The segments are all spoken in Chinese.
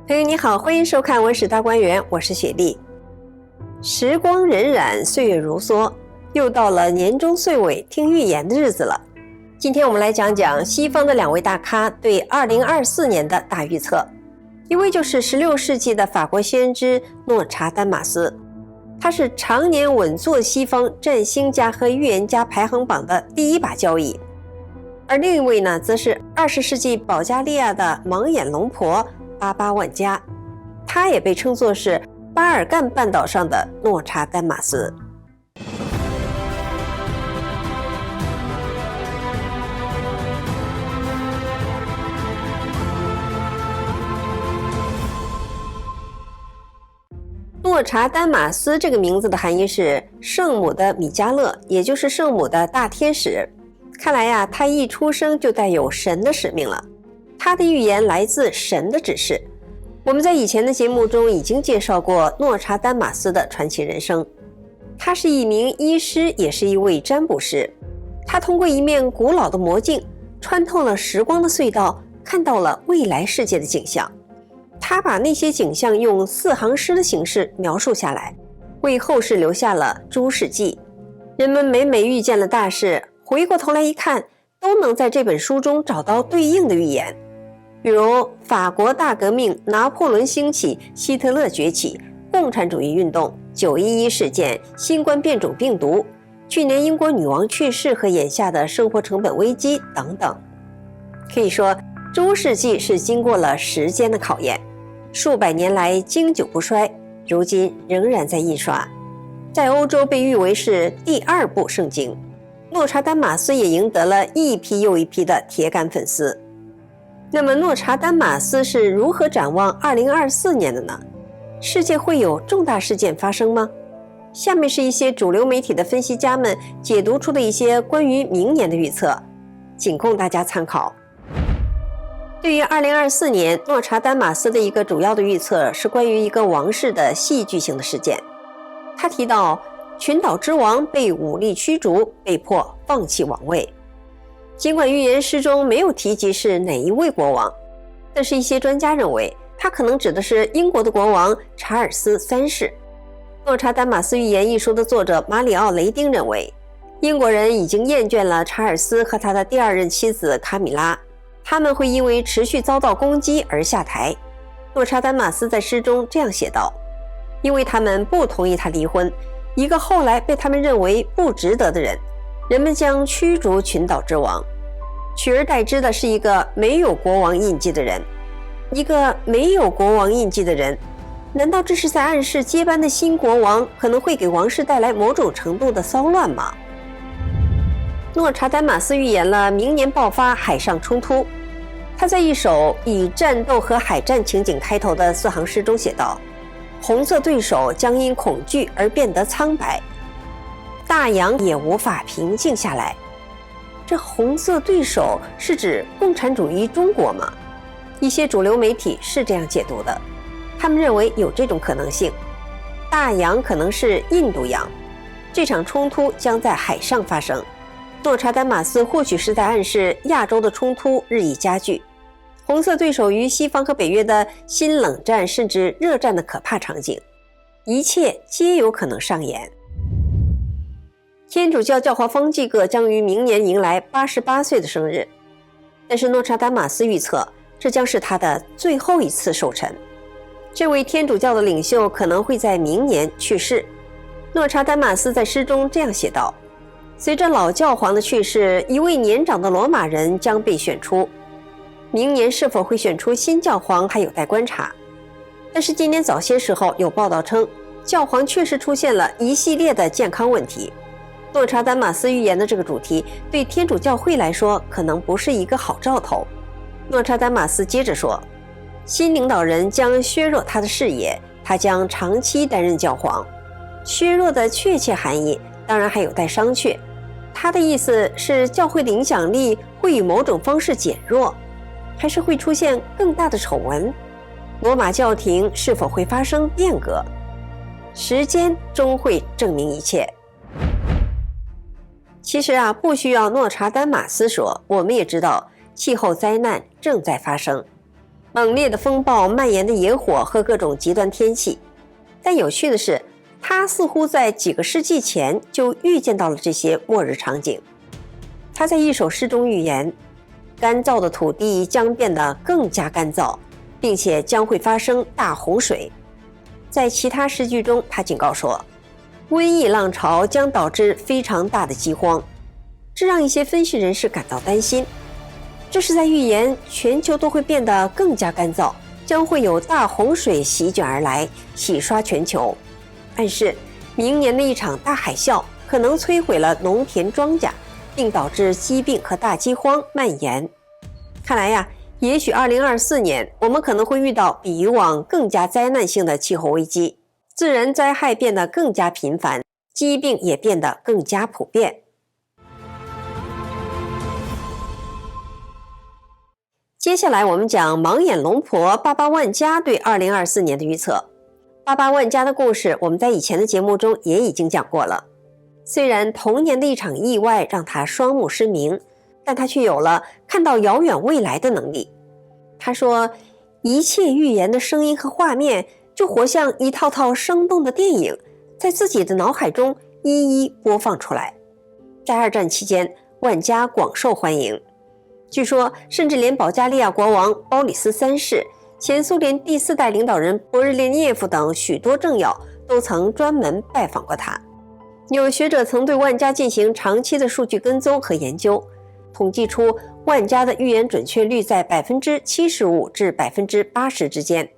朋友你好，欢迎收看文史大观园，我是雪莉。时光荏苒，岁月如梭，又到了年终岁尾听预言的日子了。今天我们来讲讲西方的两位大咖对2024年的大预测。一位就是16世纪的法国先知诺查丹马斯，他是常年稳坐西方占星家和预言家排行榜的第一把交椅。而另一位呢，则是20世纪保加利亚的盲眼龙婆巴巴万加，他也被称作是巴尔干半岛上的诺查丹马斯。诺查丹马斯这个名字的含义是圣母的米迦勒，也就是圣母的大天使。看来呀，他一出生就带有神的使命了。他的预言来自神的指示。我们在以前的节目中已经介绍过诺查丹马斯的传奇人生。他是一名医师，也是一位占卜师。他通过一面古老的魔镜，穿透了时光的隧道，看到了未来世界的景象。他把那些景象用4行诗的形式描述下来，为后世留下了诸世纪。人们每每遇见了大事，回过头来一看，都能在这本书中找到对应的预言。比如法国大革命、拿破仑兴起、希特勒崛起、共产主义运动、911事件、新冠变种病毒、去年英国女王去世和眼下的生活成本危机等等。可以说，诸世纪是经过了时间的考验，数百年来经久不衰，如今仍然在印刷，在欧洲被誉为是第2部圣经。诺查丹马斯也赢得了一批又一批的铁杆粉丝。那么诺查丹马斯是如何展望2024年的呢？世界会有重大事件发生吗？下面是一些主流媒体的分析家们解读出的一些关于明年的预测，仅供大家参考。对于2024年，诺查丹马斯的一个主要的预测是关于一个王室的戏剧性的事件。他提到群岛之王被武力驱逐，被迫放弃王位。尽管预言诗中没有提及是哪一位国王，但是一些专家认为他可能指的是英国的国王查尔斯3世。诺查丹马斯预言一书的作者马里奥·雷丁认为，英国人已经厌倦了查尔斯和他的第2任妻子卡米拉，他们会因为持续遭到攻击而下台。诺查丹马斯在诗中这样写道，因为他们不同意他离婚，一个后来被他们认为不值得的人，人们将驱逐群岛之王，取而代之的是一个没有国王印记的人。一个没有国王印记的人，难道这是在暗示接班的新国王可能会给王室带来某种程度的骚乱吗？诺查丹马斯预言了明年爆发海上冲突。他在一首以战斗和海战情景开头的4行诗中写道，红色对手将因恐惧而变得苍白，大洋也无法平静下来。这红色对手是指共产主义中国吗？一些主流媒体是这样解读的，他们认为有这种可能性，大洋可能是印度洋，这场冲突将在海上发生。诺查丹马斯或许是在暗示亚洲的冲突日益加剧，红色对手与西方和北约的新冷战甚至热战的可怕场景，一切皆有可能上演。天主教教皇方济各将于明年迎来88岁的生日，但是诺查丹马斯预测这将是他的最后一次寿辰。这位天主教的领袖可能会在明年去世。诺查丹马斯在诗中这样写道，随着老教皇的去世，一位年长的罗马人将被选出。明年是否会选出新教皇还有待观察。但是今年早些时候有报道称，教皇确实出现了一系列的健康问题。诺查丹马斯预言的这个主题对天主教会来说可能不是一个好兆头。诺查丹马斯接着说，新领导人将削弱他的视野，他将长期担任教皇。削弱的确切含义当然还有待商榷，他的意思是教会的影响力会以某种方式减弱，还是会出现更大的丑闻？罗马教廷是否会发生变革？时间终会证明一切。其实不需要诺查丹马斯说，我们也知道气候灾难正在发生。猛烈的风暴、蔓延的野火和各种极端天气。但有趣的是，他似乎在几个世纪前就预见到了这些末日场景。他在一首诗中预言，干燥的土地将变得更加干燥，并且将会发生大洪水。在其他诗句中，他警告说，瘟疫浪潮将导致非常大的饥荒，这让一些分析人士感到担心。这是在预言全球都会变得更加干燥，将会有大洪水席卷而来，洗刷全球，暗示明年的一场大海啸可能摧毁了农田庄稼，并导致疾病和大饥荒蔓延。看来呀，也许2024年我们可能会遇到比以往更加灾难性的气候危机，自然灾害变得更加频繁，疾病也变得更加普遍。接下来我们讲盲眼龙婆巴巴万家对2024年的预测。巴巴万家的故事我们在以前的节目中也已经讲过了。虽然童年的一场意外让他双目失明，但他却有了看到遥远未来的能力。他说，一切预言的声音和画面就活像一套套生动的电影，在自己的脑海中一一播放出来。在二战期间，万家广受欢迎。据说甚至连保加利亚国王鲍里斯三世、前苏联第4代领导人波日列涅夫等许多政要都曾专门拜访过他。有学者曾对万家进行长期的数据跟踪和研究，统计出万家的预言准确率在 75% 至 80% 之间，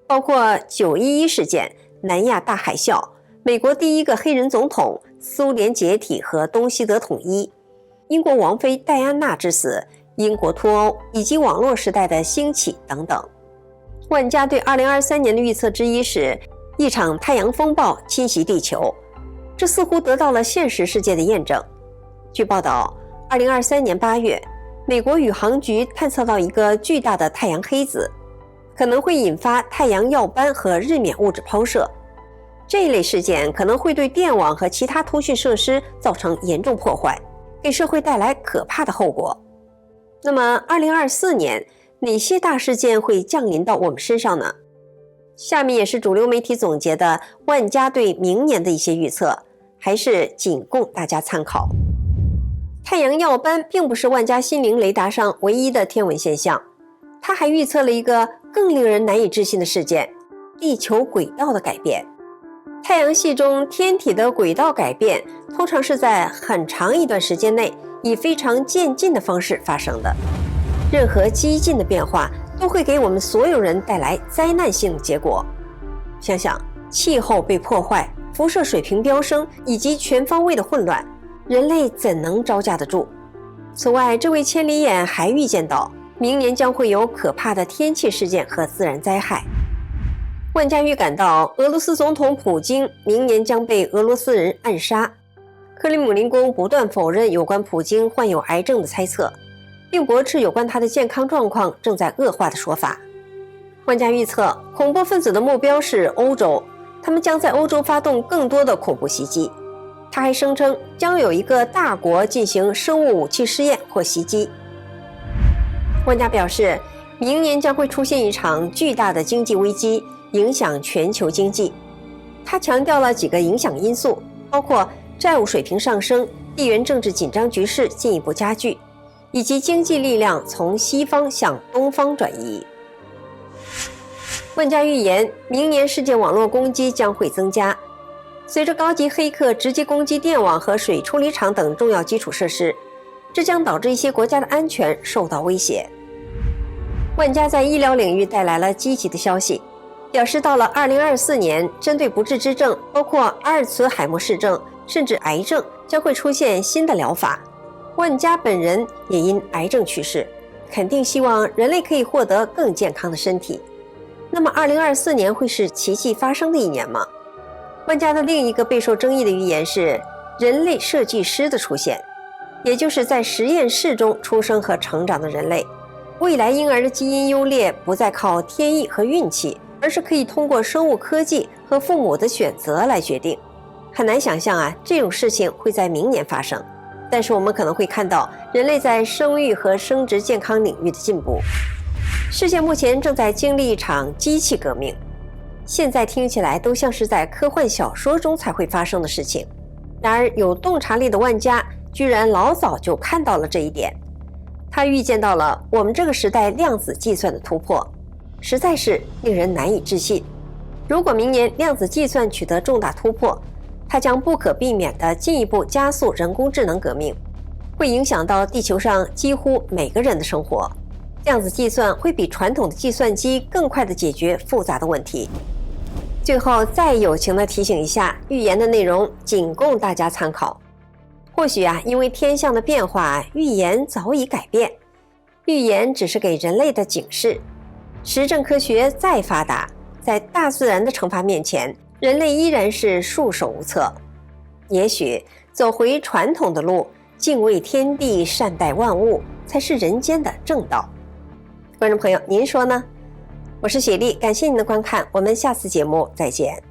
包括911事件、南亚大海啸、美国第一个黑人总统、苏联解体和东西德统一、英国王妃戴安娜之死、英国脱欧以及网络时代的兴起等等。万家对2023年的预测之一是一场太阳风暴侵袭地球，这似乎得到了现实世界的验证。据报道，2023年8月，美国宇航局探测到一个巨大的太阳黑子，可能会引发太阳耀斑和日冕物质抛射。这一类事件可能会对电网和其他通讯设施造成严重破坏，给社会带来可怕的后果。那么2024年哪些大事件会降临到我们身上呢？下面也是主流媒体总结的万家对明年的一些预测，还是仅供大家参考。太阳耀斑并不是万家心灵雷达上唯一的天文现象，它还预测了一个更令人难以置信的事件：地球轨道的改变。太阳系中天体的轨道改变通常是在很长一段时间内以非常渐进的方式发生的。任何激进的变化都会给我们所有人带来灾难性的结果。想想，气候被破坏，辐射水平飙升，以及全方位的混乱，人类怎能招架得住？此外，这位千里眼还预见到明年将会有可怕的天气事件和自然灾害。万家预感到俄罗斯总统普京明年将被俄罗斯人暗杀。克里姆林宫不断否认有关普京患有癌症的猜测，并驳斥有关他的健康状况正在恶化的说法。万家预测，恐怖分子的目标是欧洲，他们将在欧洲发动更多的恐怖袭击。他还声称将有一个大国进行生物武器试验或袭击。万家表示，明年将会出现一场巨大的经济危机，影响全球经济。他强调了几个影响因素，包括债务水平上升、地缘政治紧张局势进一步加剧，以及经济力量从西方向东方转移。万家预言，明年世界网络攻击将会增加。随着高级黑客直接攻击电网和水处理厂等重要基础设施，这将导致一些国家的安全受到威胁。万家在医疗领域带来了积极的消息，表示到了2024年，针对不治之症，包括阿尔茨海默氏症甚至癌症，将会出现新的疗法。万家本人也因癌症去世，肯定希望人类可以获得更健康的身体。那么2024年会是奇迹发生的一年吗？万家的另一个备受争议的预言是人类设计师的出现，也就是在实验室中出生和成长的人类。未来婴儿的基因优劣不再靠天意和运气，而是可以通过生物科技和父母的选择来决定。很难想象啊，这种事情会在明年发生。但是我们可能会看到人类在生育和生殖健康领域的进步。世界目前正在经历一场机器革命，现在听起来都像是在科幻小说中才会发生的事情。然而，有洞察力的万家居然老早就看到了这一点，他预见到了我们这个时代量子计算的突破，实在是令人难以置信。如果明年量子计算取得重大突破，它将不可避免地进一步加速人工智能革命，会影响到地球上几乎每个人的生活。量子计算会比传统的计算机更快地解决复杂的问题。最后再友情地提醒一下，预言的内容仅供大家参考。或许因为天象的变化，预言早已改变。预言只是给人类的警示。实证科学再发达，在大自然的惩罚面前，人类依然是束手无策。也许走回传统的路，敬畏天地，善待万物，才是人间的正道。观众朋友，您说呢？我是雪莉，感谢您的观看，我们下次节目再见。